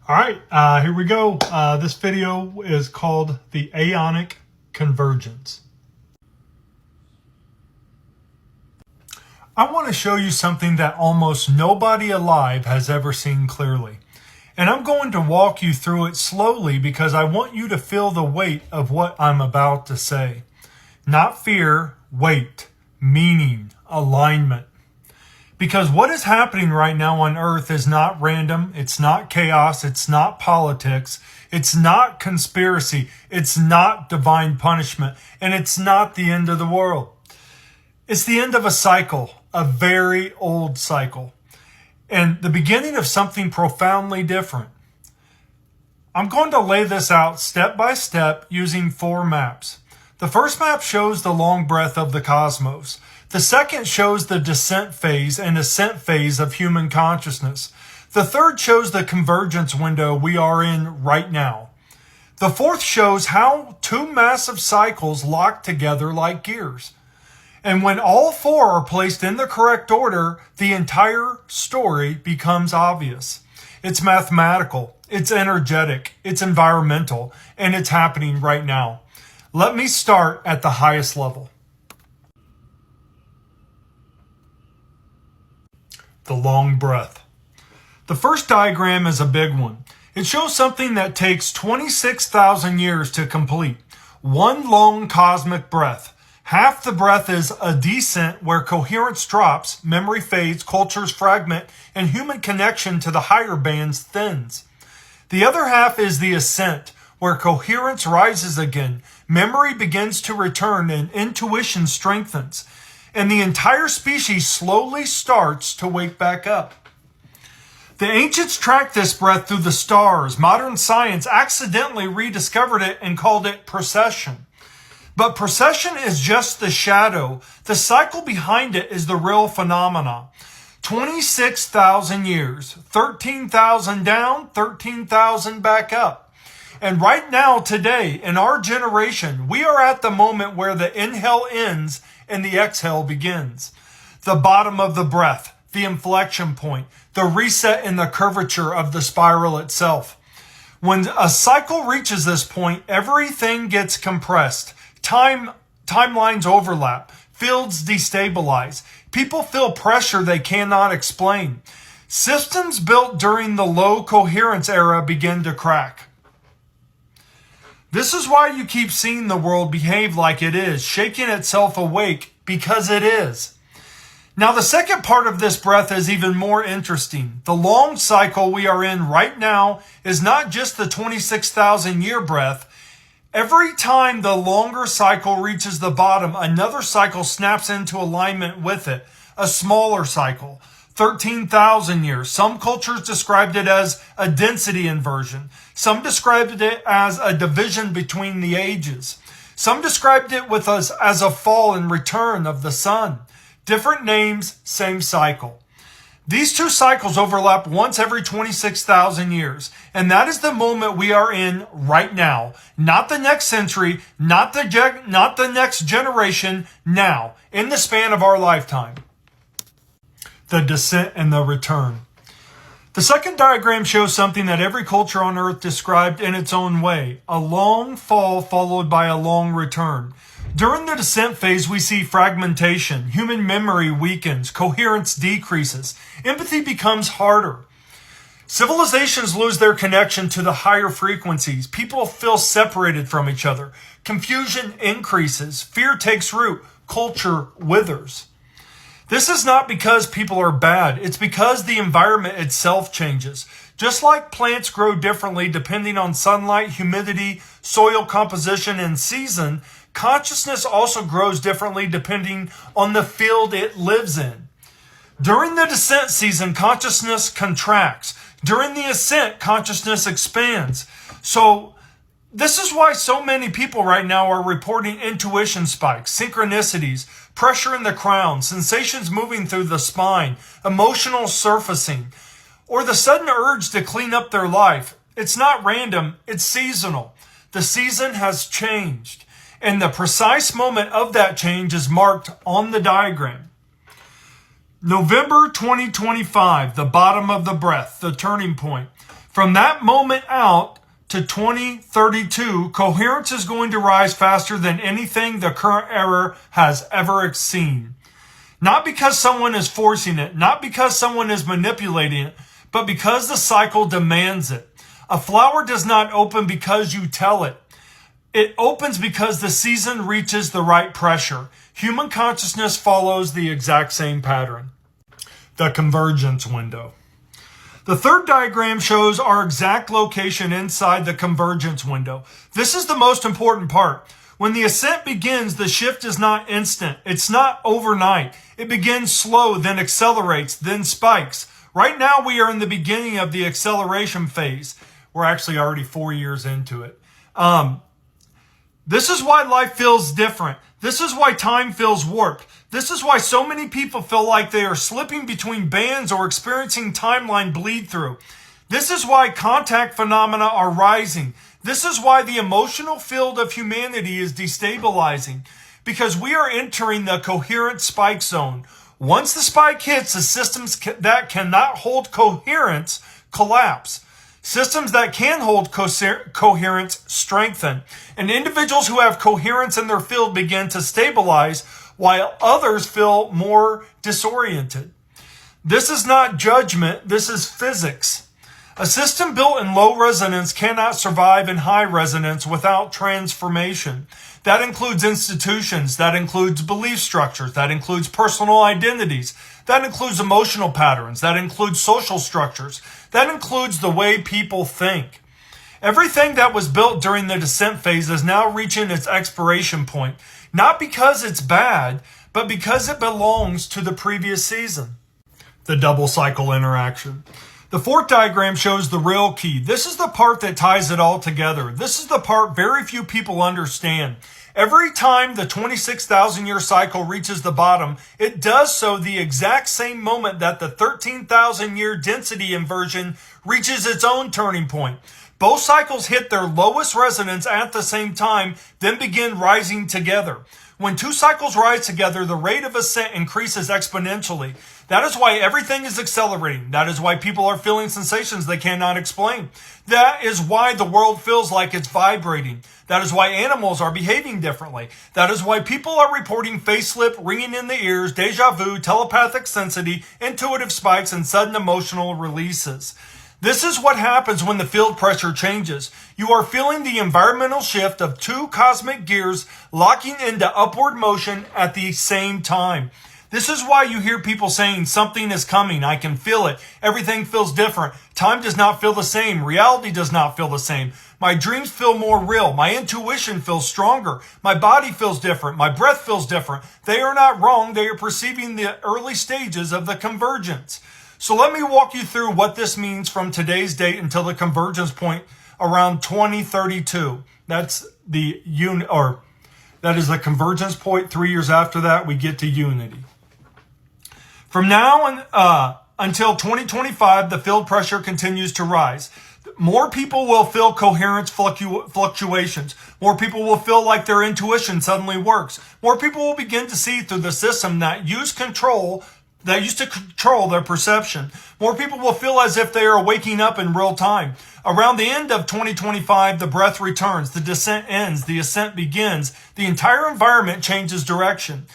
All right, here we go. This video is called the Aeonic Convergence. I want to show you something that almost nobody alive has ever seen clearly. And I'm going to walk you through it slowly because I want you to feel the weight of what I'm about to say. Not fear, weight, meaning, alignment. Because what is happening right now on Earth is not random, it's not chaos, it's not politics, it's not conspiracy, it's not divine punishment, and it's not the end of the world. It's the end of a cycle, a very old cycle, and the beginning of something profoundly different. I'm going to lay this out step by step using 4 maps. The first map shows the long breath of the cosmos. The second shows the descent phase and ascent phase of human consciousness. The third shows the convergence window we are in right now. The fourth shows how 2 massive cycles lock together like gears. And when all 4 are placed in the correct order, the entire story becomes obvious. It's mathematical, it's energetic, it's environmental, and it's happening right now. Let me start at the highest level. The long breath. The first diagram is a big one. It shows something that takes 26,000 years to complete. One long cosmic breath. Half the breath is a descent where coherence drops, memory fades, cultures fragment, and human connection to the higher bands thins. The other half is the ascent, where coherence rises again, memory begins to return, and intuition strengthens. And the entire species slowly starts to wake back up. The ancients tracked this breath through the stars. Modern science accidentally rediscovered it and called it precession. But precession is just the shadow. The cycle behind it is the real phenomena. 26,000 years, 13,000 down, 13,000 back up. And right now, today, in our generation, we are at the moment where the inhale ends and the exhale begins. The bottom of the breath, the inflection point, the reset in the curvature of the spiral itself. When a cycle reaches this point, everything gets compressed. Timelines overlap. Fields destabilize. People feel pressure they cannot explain. Systems built during the low coherence era begin to crack. This is why you keep seeing the world behave like it is, shaking itself awake, because it is. Now, the second part of this breath is even more interesting. The long cycle we are in right now is not just the 26,000 year breath. Every time the longer cycle reaches the bottom, another cycle snaps into alignment with it, a smaller cycle. 13,000 years. Some cultures described it as a density inversion. Some described it as a division between the ages. Some described it with us as a fall and return of the sun. Different names, same cycle. These 2 cycles overlap once every 26,000 years. And that is the moment we are in right now. Not the next century, not the next generation, now, in the span of our lifetime. The descent and the return. The second diagram shows something that every culture on Earth described in its own way. A long fall followed by a long return. During the descent phase, we see fragmentation. Human memory weakens. Coherence decreases. Empathy becomes harder. Civilizations lose their connection to the higher frequencies. People feel separated from each other. Confusion increases. Fear takes root. Culture withers. This is not because people are bad. It's because the environment itself changes. Just like plants grow differently depending on sunlight, humidity, soil composition, and season, consciousness also grows differently depending on the field it lives in. During the descent season, consciousness contracts. During the ascent, consciousness expands. So this is why so many people right now are reporting intuition spikes, synchronicities, pressure in the crown, sensations moving through the spine, emotional surfacing, or the sudden urge to clean up their life. It's not random, it's seasonal. The season has changed, and the precise moment of that change is marked on the diagram. November 2025, the bottom of the breath, the turning point. From that moment out to 2032, coherence is going to rise faster than anything the current era has ever seen. Not because someone is forcing it, not because someone is manipulating it, but because the cycle demands it. A flower does not open because you tell it. It opens because the season reaches the right pressure. Human consciousness follows the exact same pattern. The convergence window. The third diagram shows our exact location inside the convergence window. This is the most important part. When the ascent begins, the shift is not instant. It's not overnight. It begins slow, then accelerates, then spikes. Right now, we are in the beginning of the acceleration phase. We're actually already 4 years into it. This is why life feels different. This is why time feels warped. This is why so many people feel like they are slipping between bands or experiencing timeline bleed through. This is why contact phenomena are rising. This is why the emotional field of humanity is destabilizing, because we are entering the coherent spike zone. Once the spike hits, the systems that cannot hold coherence collapse. Systems that can hold coherence strengthen, and individuals who have coherence in their field begin to stabilize, while others feel more disoriented. This is not judgment, this is physics. A system built in low resonance cannot survive in high resonance without transformation. That includes institutions, that includes belief structures, that includes personal identities, that includes emotional patterns, that includes social structures, that includes the way people think. Everything that was built during the descent phase is now reaching its expiration point, not because it's bad, but because it belongs to the previous season. The double cycle interaction. The fourth diagram shows the real key. This is the part that ties it all together. This is the part very few people understand. Every time the 26,000-year cycle reaches the bottom, it does so the exact same moment that the 13,000-year density inversion reaches its own turning point. Both cycles hit their lowest resonance at the same time, then begin rising together. When two cycles rise together, the rate of ascent increases exponentially. That is why everything is accelerating. That is why people are feeling sensations they cannot explain. That is why the world feels like it's vibrating. That is why animals are behaving differently. That is why people are reporting face slip, ringing in the ears, deja vu, telepathic sensity, intuitive spikes, and sudden emotional releases. This is what happens when the field pressure changes. You are feeling the environmental shift of two cosmic gears locking into upward motion at the same time. This is why you hear people saying something is coming. I can feel it. Everything feels different. Time does not feel the same. Reality does not feel the same. My dreams feel more real. My intuition feels stronger. My body feels different. My breath feels different. They are not wrong. They are perceiving the early stages of the convergence. So let me walk you through what this means from today's date until the convergence point around 2032. That is the convergence point. 3 years after that, we get to unity. From now until 2025, the field pressure continues to rise. More people will feel coherence fluctuations. More people will feel like their intuition suddenly works. More people will begin to see through the system that used to control their perception. More people will feel as if they are waking up in real time. Around the end of 2025, the breath returns, the descent ends, the ascent begins, the entire environment changes direction.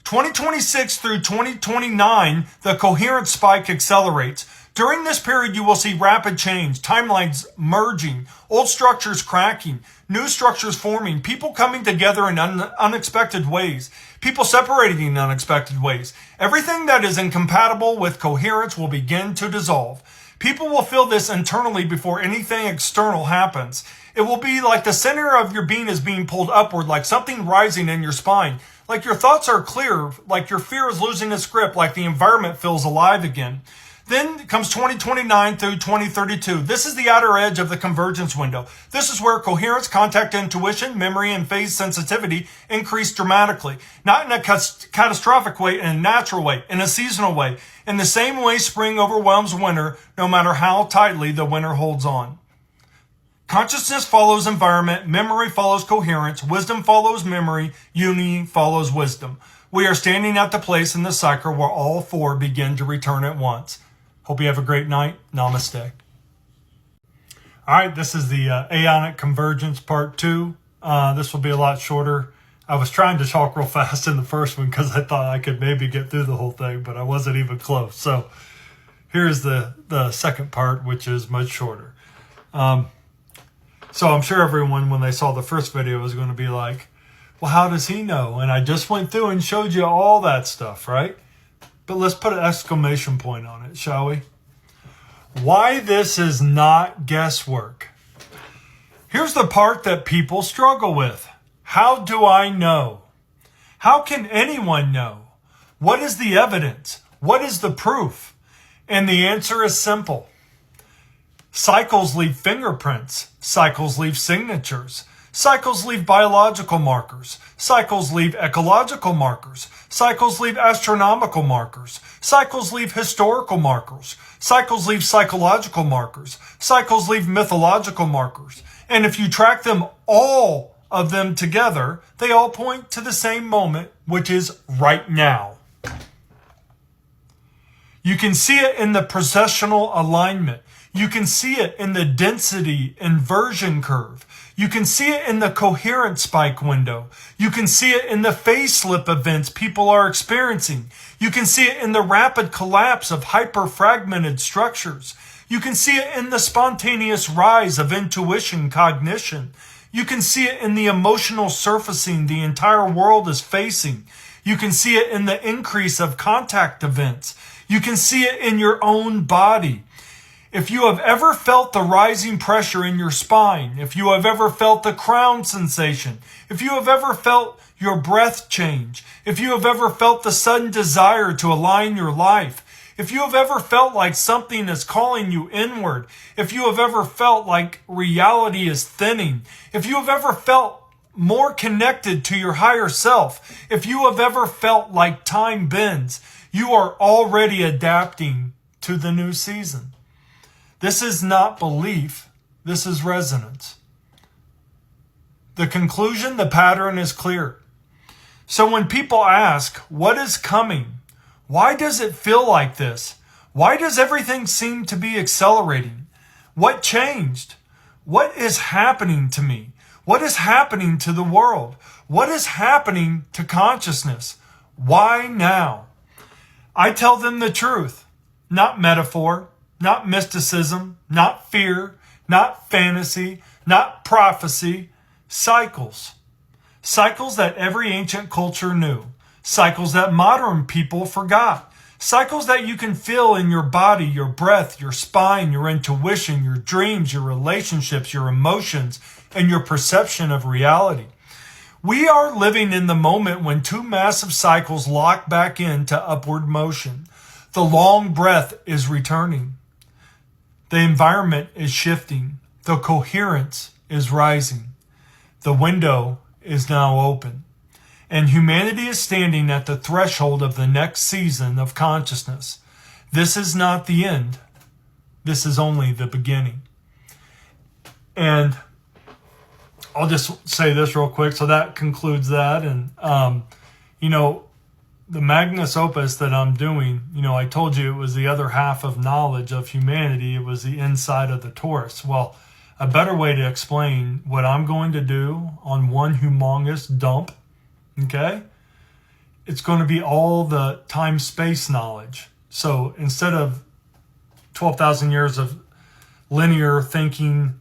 2026 through 2029, the coherent spike accelerates. During this period, you will see rapid change, timelines merging, old structures cracking, new structures forming, people coming together in unexpected ways, people separating in unexpected ways. Everything that is incompatible with coherence will begin to dissolve. People will feel this internally before anything external happens. It will be like the center of your being is being pulled upward, like something rising in your spine, like your thoughts are clear, like your fear is losing its grip, like the environment feels alive again. Then comes 2029 through 2032. This is the outer edge of the convergence window. This is where coherence, contact intuition, memory, and phase sensitivity increase dramatically. Not in a catastrophic way, in a natural way, in a seasonal way. In the same way spring overwhelms winter, no matter how tightly the winter holds on. Consciousness follows environment, memory follows coherence, wisdom follows memory, unity follows wisdom. We are standing at the place in the cycle where all four begin to return at once. Hope you have a great night. Namaste. All right, this is the Aeonic Convergence Part 2. This will be a lot shorter. I was trying to talk real fast in the first one because I thought I could maybe get through the whole thing, but I wasn't even close. So here's the second part, which is much shorter. So I'm sure everyone, when they saw the first video, was going to be like, well, how does he know? And I just went through and showed you all that stuff, right? But let's put an exclamation point on it, shall we? Why this is not guesswork. Here's the part that people struggle with. How do I know? How can anyone know? What is the evidence? What is the proof? And the answer is simple. Cycles leave fingerprints. Cycles leave signatures. Cycles leave biological markers. Cycles leave ecological markers. Cycles leave astronomical markers. Cycles leave historical markers. Cycles leave psychological markers. Cycles leave mythological markers. And if you track them, all of them together, they all point to the same moment, which is right now. You can see it in the precessional alignment. You can see it in the density inversion curve. You can see it in the coherent spike window. You can see it in the phase slip events people are experiencing. You can see it in the rapid collapse of hyper-fragmented structures. You can see it in the spontaneous rise of intuition cognition. You can see it in the emotional surfacing the entire world is facing. You can see it in the increase of contact events. You can see it in your own body. If you have ever felt the rising pressure in your spine, if you have ever felt the crown sensation, if you have ever felt your breath change, if you have ever felt the sudden desire to align your life, if you have ever felt like something is calling you inward, if you have ever felt like reality is thinning, if you have ever felt more connected to your higher self, if you have ever felt like time bends, you are already adapting to the new season. This is not belief, this is resonance. The conclusion, the pattern is clear. So when people ask, what is coming? Why does it feel like this? Why does everything seem to be accelerating? What changed? What is happening to me? What is happening to the world? What is happening to consciousness? Why now? I tell them the truth, not metaphor, not mysticism, not fear, not fantasy, not prophecy, cycles. Cycles that every ancient culture knew. Cycles that modern people forgot. Cycles that you can feel in your body, your breath, your spine, your intuition, your dreams, your relationships, your emotions, and your perception of reality. We are living in the moment when two massive cycles lock back into upward motion. The long breath is returning. The environment is shifting. The coherence is rising. The window is now open. And humanity is standing at the threshold of the next season of consciousness. This is not the end. This is only the beginning. And I'll just say this real quick. So that concludes that. And, the Magnus Opus that I'm doing, I told you it was the other half of knowledge of humanity. It was the inside of the torus. Well, a better way to explain what I'm going to do on one humongous dump, okay? It's going to be all the time-space knowledge. So instead of 12,000 years of linear thinking,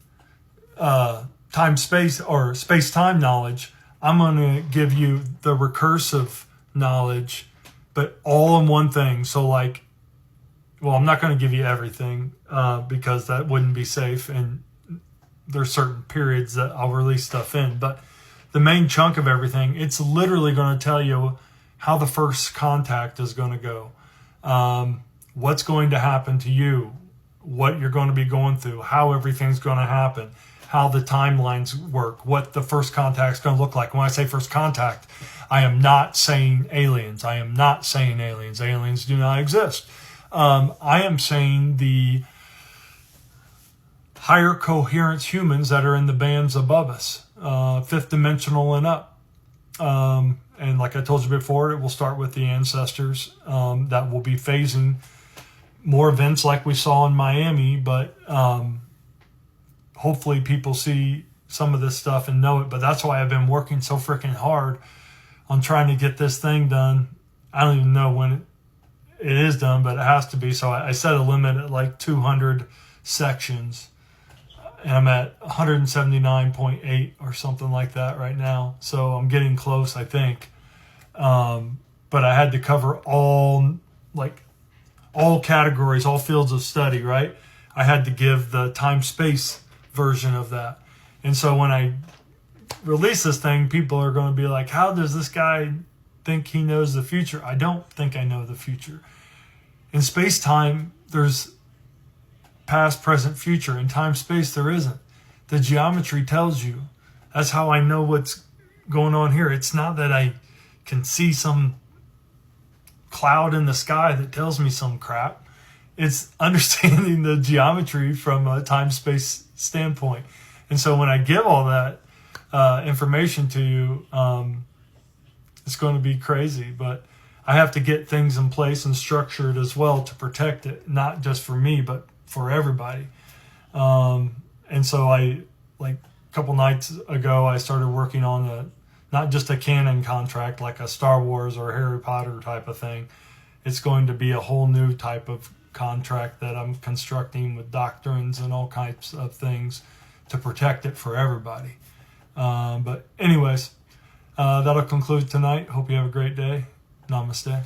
time-space or space-time knowledge, I'm going to give you the recursive knowledge, but all in one thing. So I'm not going to give you everything because that wouldn't be safe, and there's certain periods that I'll release stuff in, but the main chunk of everything, it's literally going to tell you how the first contact is going to go, what's going to happen to you, what you're going to be going through, how everything's going to happen, how the timelines work, what the first contact's going to look like. When I say first contact, I am not saying aliens. I am not saying aliens. Aliens do not exist. I am saying the higher coherence humans that are in the bands above us, fifth dimensional and up. And like I told you before, it will start with the ancestors that will be phasing more events like we saw in Miami, but hopefully people see some of this stuff and know it. But that's why I've been working so freaking hard on trying to get this thing done. I don't even know when it is done, but it has to be. So I set a limit at like 200 sections, and I'm at 179.8 or something like that right now. So I'm getting close, I think. But I had to cover all categories, all fields of study, right? I had to give the time-space version of that. And so when I release this thing, people are going to be like, how does this guy think he knows the future? I don't think I know the future. In space-time, there's past, present, future. In time-space, there isn't. The geometry tells you. That's how I know what's going on here. It's not that I can see some cloud in the sky that tells me some crap. It's understanding the geometry from a time-space standpoint. And so when I give all that information to you, it's going to be crazy. But I have to get things in place and structured as well to protect it, not just for me, but for everybody. And so a couple nights ago, I started working on not just a canon contract like a Star Wars or Harry Potter type of thing. It's going to be a whole new type of contract that I'm constructing with doctrines and all kinds of things to protect it for everybody. But anyways, that'll conclude tonight. Hope you have a great day. Namaste.